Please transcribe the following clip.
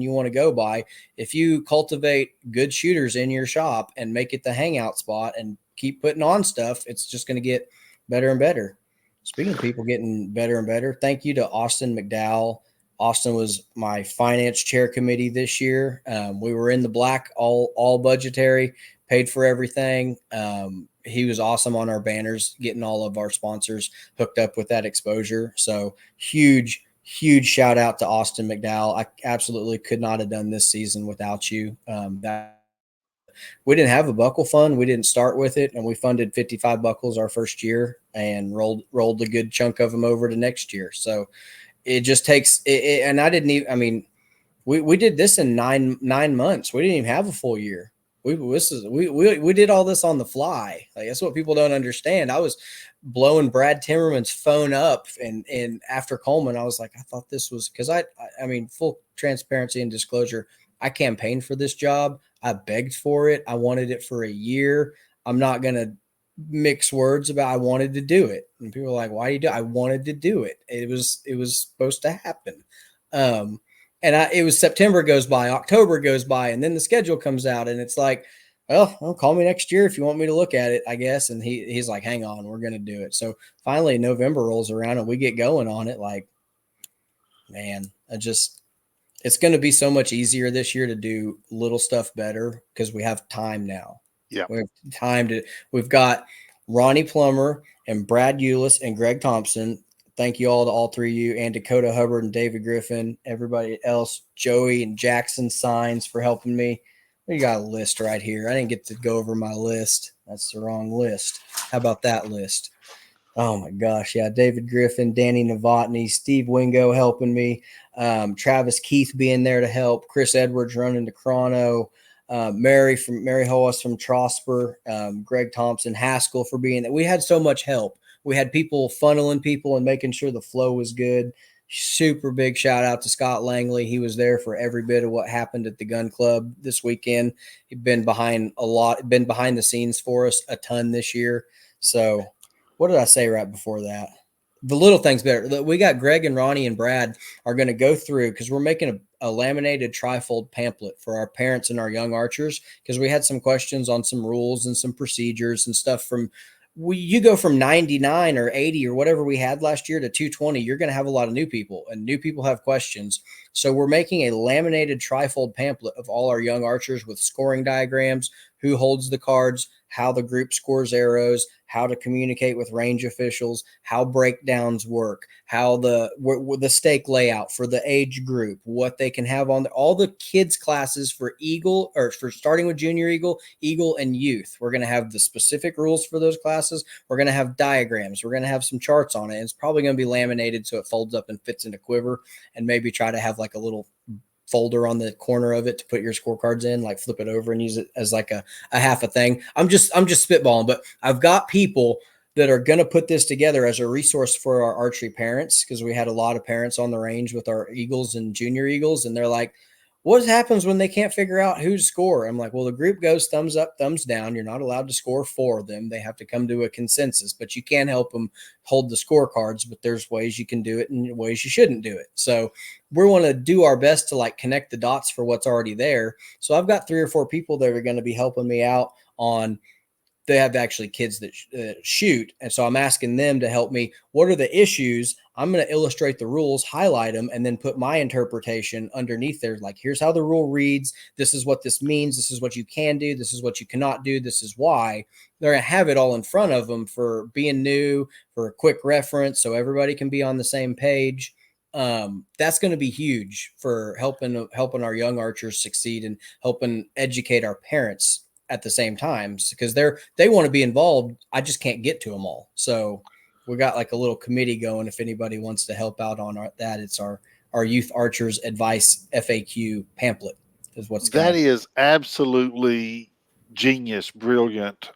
you want to go by. If you cultivate good shooters in your shop and make it the hangout spot and keep putting on stuff, it's just going to get better and better. Speaking of people getting better and better, thank you to Austin McDowell. Austin was my finance chair committee this year. We were in the black, all budgetary, paid for everything. He was awesome on our banners, getting all of our sponsors hooked up with that exposure. So huge shout out to Austin McDowell. I absolutely could not have done this season without you. We didn't have a buckle fund. We didn't start with it, and we funded 55 buckles our first year and rolled a good chunk of them over to next year. So it just takes it, and I didn't even. I mean, we did this in nine months. We didn't even have a full year. We did all this on the fly. Like, that's what people don't understand. I was blowing Brad Timmerman's phone up, and after Coleman, I was like, I thought this was because I mean, full transparency and disclosure, I campaigned for this job. I begged for it. I wanted it for a year. I'm not gonna mix words about I wanted to do it. And people are like, why do you do it? I wanted to do it. It was supposed to happen. It was September goes by, October goes by, and then the schedule comes out, and it's like, well, call me next year if you want me to look at it, I guess. And he's like, hang on, we're going to do it. So finally November rolls around and we get going on it. Like, man, it's going to be so much easier this year to do little stuff better because we have time now. Yeah. We have time we've got Ronnie Plummer and Brad Eulis and Greg Thompson. Thank you all to all three of you, and Dakota Hubbard and David Griffin, everybody else, Joey and Jackson Signs for helping me. We got a list right here. I didn't get to go over my list. That's the wrong list. How about that list? Oh my gosh. Yeah. David Griffin, Danny Novotny, Steve Wingo helping me. Travis Keith being there to help. Chris Edwards running to Chrono. Mary Hoas from Trosper. Greg Thompson, Haskell for being there. We had so much help. We had people funneling people and making sure the flow was good. Super big shout out to Scott Langley. He was there for every bit of what happened at the gun club this weekend. He'd been behind the scenes for us a ton this year. So what did I say right before that? The little things better. We got Greg and Ronnie and Brad are going to go through because we're making a laminated trifold pamphlet for our parents and our young archers because we had some questions on some rules and some procedures and stuff from you go from 99 or 80 or whatever we had last year to 220, you're going to have a lot of new people, and new people have questions. So we're making a laminated trifold pamphlet of all our young archers with scoring diagrams, who holds the cards, how the group scores arrows, how to communicate with range officials, how breakdowns work, how the stake layout for the age group, what they can have on all the kids classes for Eagle, or for starting with Junior Eagle, Eagle, and Youth. We're going to have the specific rules for those classes. We're going to have diagrams. We're going to have some charts on it. It's probably going to be laminated so it folds up and fits into Quiver, and maybe try to have like a little folder on the corner of it to put your scorecards in, like flip it over and use it as like a half a thing. I'm just spitballing, but I've got people that are going to put this together as a resource for our archery parents, because we had a lot of parents on the range with our Eagles and Junior Eagles, and they're like, what happens when they can't figure out who to score? I'm like, well, the group goes thumbs up, thumbs down. You're not allowed to score for them. They have to come to a consensus, but you can help them hold the scorecards, but there's ways you can do it and ways you shouldn't do it. So we want to do our best to like connect the dots for what's already there. So I've got 3 or 4 people that are going to be helping me out on. They have actually kids that shoot. And so I'm asking them to help me. What are the issues? I'm going to illustrate the rules, highlight them, and then put my interpretation underneath there. Like, here's how the rule reads. This is what this means. This is what you can do. This is what you cannot do. This is why. They're going to have it all in front of them for being new, for a quick reference, so everybody can be on the same page. That's going to be huge for helping our young archers succeed and helping educate our parents at the same time, because they want to be involved. I just can't get to them all. So we got like a little committee going. If anybody wants to help out on that, it's our Youth Archers Advice FAQ pamphlet is what's that is absolutely genius, brilliant.